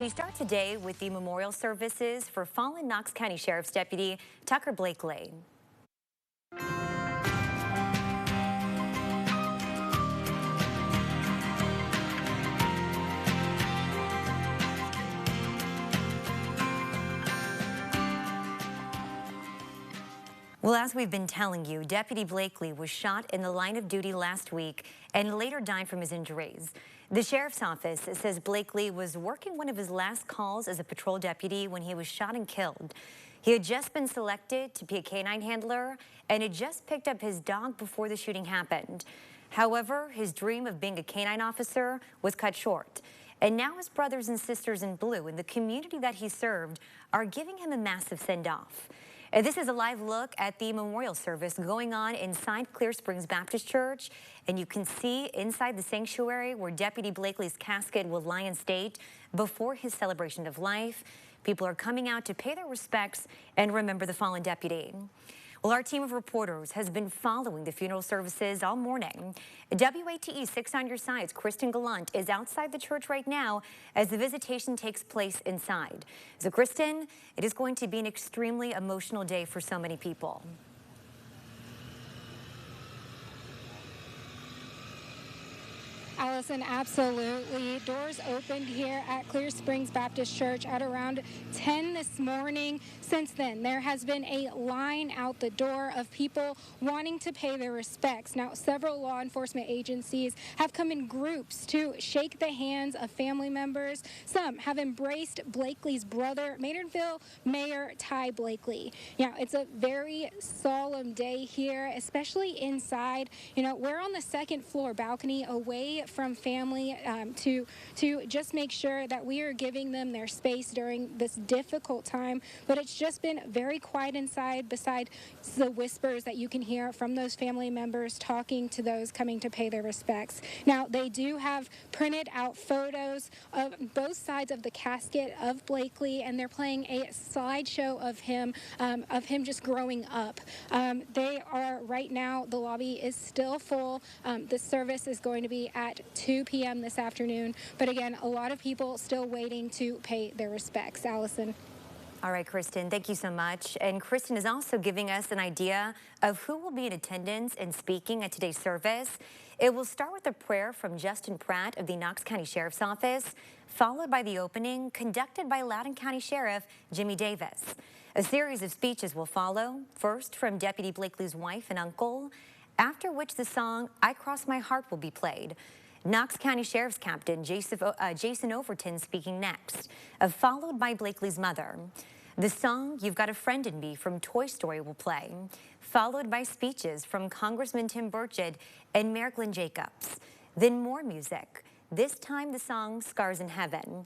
We start today with the memorial services for fallen Knox County Sheriff's Deputy Tucker Blakely. Well, as we've been telling you, Deputy Blakely was shot in the line of duty last week and later died from his injuries. The sheriff's office says Blakely was working one of his last calls as a patrol deputy when he was shot and killed. He had just been selected to be a canine handler and had just picked up his dog before the shooting happened. However, his dream of being a canine officer was cut short. And now his brothers and sisters in blue in the community that he served are giving him a massive send-off. This is a live look at the memorial service going on inside Clear Springs Baptist Church. And you can see inside the sanctuary where Deputy Blakely's casket will lie in state before his celebration of life. People are coming out to pay their respects and remember the fallen deputy. Well, our team of reporters has been following the funeral services all morning. WATE 6 on your side's Kristen Gallant is outside the church right now as the visitation takes place inside. So, Kristen, it is going to be an extremely emotional day for so many people. Allison, absolutely. Doors opened here at Clear Springs Baptist Church at around 10 this morning. Since then, there has been a line out the door of people wanting to pay their respects. Now, several law enforcement agencies have come in groups to shake the hands of family members. Some have embraced Blakely's brother, Maynardville Mayor Ty Blakely. Now, it's a very solemn day here, especially inside. You know, we're on the second floor balcony away from family to just make sure that we are giving them their space during this difficult time. But it's just been very quiet inside, besides the whispers that you can hear from those family members talking to those coming to pay their respects. Now, they do have printed out photos of both sides of the casket of Blakely, and they're playing a slideshow of him just growing up. They are right now, the lobby is still full. The service is going to be at 2 p.m. this afternoon. But again, a lot of people still waiting to pay their respects. Allison. All right, Kristen, thank you so much. And Kristen is also giving us an idea of who will be in attendance and speaking at today's service. It will start with a prayer from Justin Pratt of the Knox County Sheriff's Office, followed by the opening conducted by Loudoun County Sheriff Jimmy Davis. A series of speeches will follow, first from Deputy Blakely's wife and uncle, after which the song "I Cross My Heart" will be played. Knox County Sheriff's Captain Jason Overton speaking next, followed by Blakely's mother. The song "You've Got a Friend in Me" from Toy Story will play, followed by speeches from Congressman Tim Burchett and Mayor Glenn Jacobs. Then more music, this time the song "Scars in Heaven."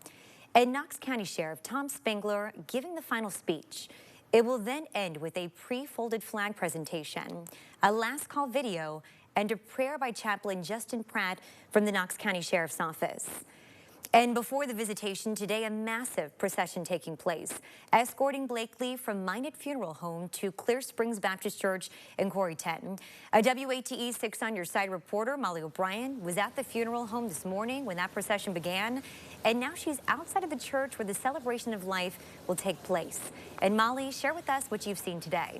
And Knox County Sheriff Tom Spangler giving the final speech. It will then end with a pre-folded flag presentation, a last call video, and a prayer by Chaplain Justin Pratt from the Knox County Sheriff's Office. And before the visitation today, a massive procession taking place, escorting Blakely from Minot Funeral Home to Clear Springs Baptist Church in Coreyton. A WATE 6 on your side reporter, Molly O'Brien, was at the funeral home this morning when that procession began. And now she's outside of the church where the celebration of life will take place. And Molly, share with us what you've seen today.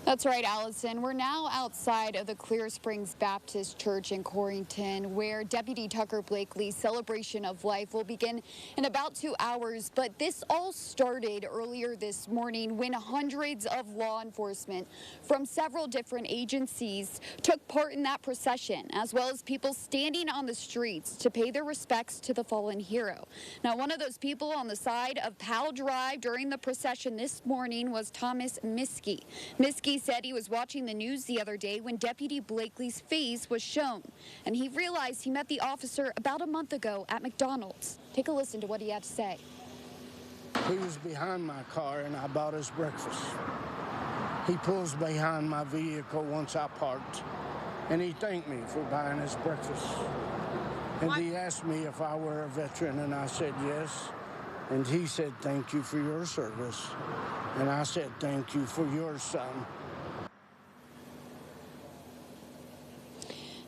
That's right, Allison. We're now outside of the Clear Springs Baptist Church in Corrington, where Deputy Tucker Blakely's celebration of life will begin in about 2 hours. But this all started earlier this morning when hundreds of law enforcement from several different agencies took part in that procession, as well as people standing on the streets to pay their respects to the fallen hero. Now, one of those people on the side of Powell Drive during the procession this morning was Thomas Miskey. Miskey said he was watching the news the other day when Deputy Blakely's face was shown, and he realized he met the officer about a month ago at McDonald's. Take a listen to what he had to say. He was behind my car and I bought his breakfast. He pulls behind my vehicle once I parked, and he thanked me for buying his breakfast. And he asked me if I were a veteran, and I said yes. And he said, "Thank you for your service." And I said, "Thank you for your son."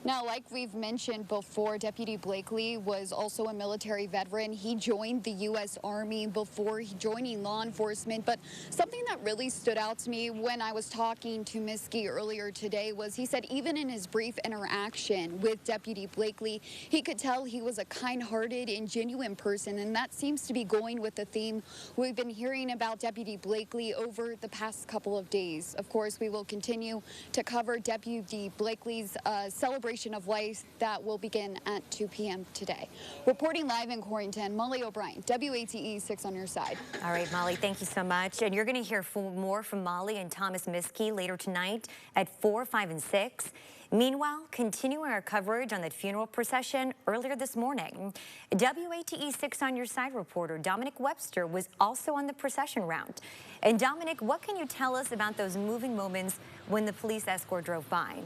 Now, like we've mentioned before, Deputy Blakely was also a military veteran. He joined the U.S. Army before joining law enforcement. But something that really stood out to me when I was talking to Miskey earlier today was he said even in his brief interaction with Deputy Blakely, he could tell he was a kind-hearted and genuine person. And that seems to be going with the theme we've been hearing about Deputy Blakely over the past couple of days. Of course, we will continue to cover Deputy Blakely's celebration of life that will begin at 2 p.m. today. Reporting live in Corrington, Molly O'Brien, WATE 6 on your side. All right, Molly, thank you so much. And you're going to hear more from Molly and Thomas Miskey later tonight at 4, 5, and 6. Meanwhile, continuing our coverage on that funeral procession earlier this morning, WATE 6 on your side reporter Dominic Webster was also on the procession route. And Dominic, what can you tell us about those moving moments when the police escort drove by?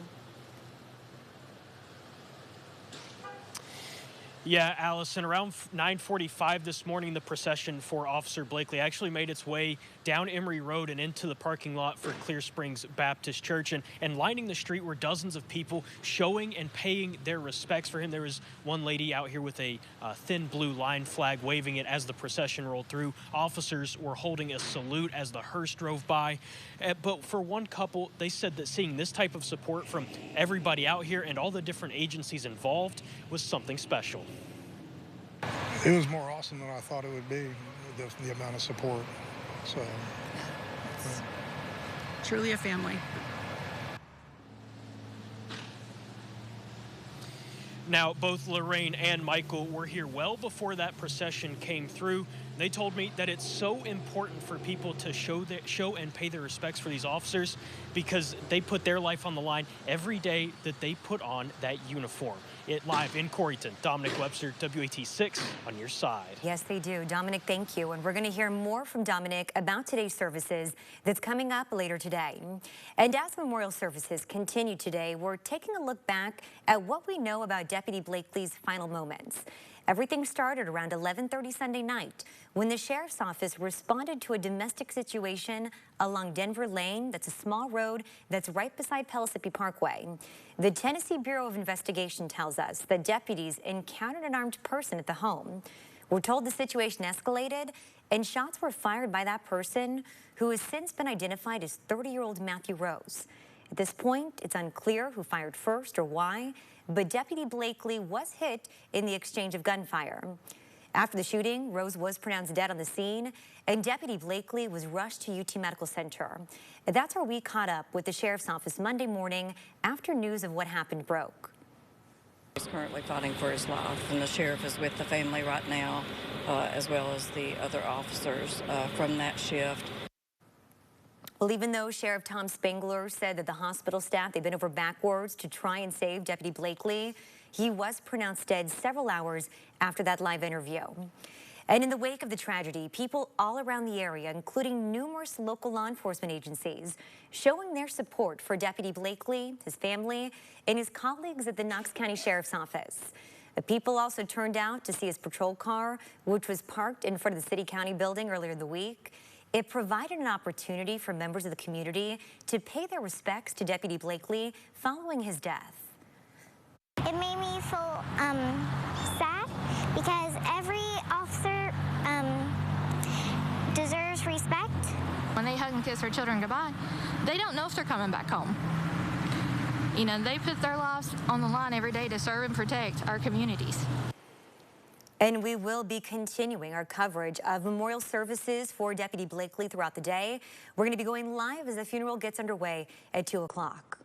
Yeah, Allison, around 9:45 this morning, the procession for Officer Blakely actually made its way down Emory Road and into the parking lot for Clear Springs Baptist Church. And lining the street were dozens of people showing and paying their respects for him. There was one lady out here with a thin blue line flag waving it as the procession rolled through. Officers were holding a salute as the hearse drove by. But for one couple, they said that seeing this type of support from everybody out here and all the different agencies involved was something special. It was more awesome than I thought it would be, the amount of support. So, truly a family. Now, both Lorraine and Michael were here well before that procession came through. They told me that it's so important for people to show and pay their respects for these officers because they put their life on the line every day that they put on that uniform. Live in Corrington, Dominic Webster, WATE 6 on your side. Yes, they do. Dominic, thank you. And we're going to hear more from Dominic about today's services that's coming up later today. And as memorial services continue today, we're taking a look back at what we know about Deputy Blakely's final moments. Everything started around 11:30 Sunday night when the sheriff's office responded to a domestic situation along Denver Lane. That's a small road that's right beside Pellissippi Parkway. The Tennessee Bureau of Investigation tells us that deputies encountered an armed person at the home. We're told the situation escalated and shots were fired by that person, who has since been identified as 30-year-old Matthew Rose. At this point, it's unclear who fired first or why, but Deputy Blakely was hit in the exchange of gunfire. After the shooting, Rose was pronounced dead on the scene, and Deputy Blakely was rushed to UT Medical Center. That's where we caught up with the sheriff's office Monday morning after news of what happened broke. He's currently fighting for his life, and the sheriff is with the family right now, as well as the other officers from that shift. Well, even though Sheriff Tom Spangler said that the hospital staff, they've been over backwards to try and save Deputy Blakely, he was pronounced dead several hours after that live interview. And in the wake of the tragedy, people all around the area, including numerous local law enforcement agencies, showing their support for Deputy Blakely, his family, and his colleagues at the Knox County Sheriff's Office. The people also turned out to see his patrol car, which was parked in front of the city-county building earlier in the week. It provided an opportunity for members of the community to pay their respects to Deputy Blakely following his death. It made me feel sad because every officer deserves respect. When they hug and kiss our children goodbye, they don't know if they're coming back home. You know, they put their lives on the line every day to serve and protect our communities. And we will be continuing our coverage of memorial services for Deputy Blakely throughout the day. We're going to be going live as the funeral gets underway at 2 o'clock.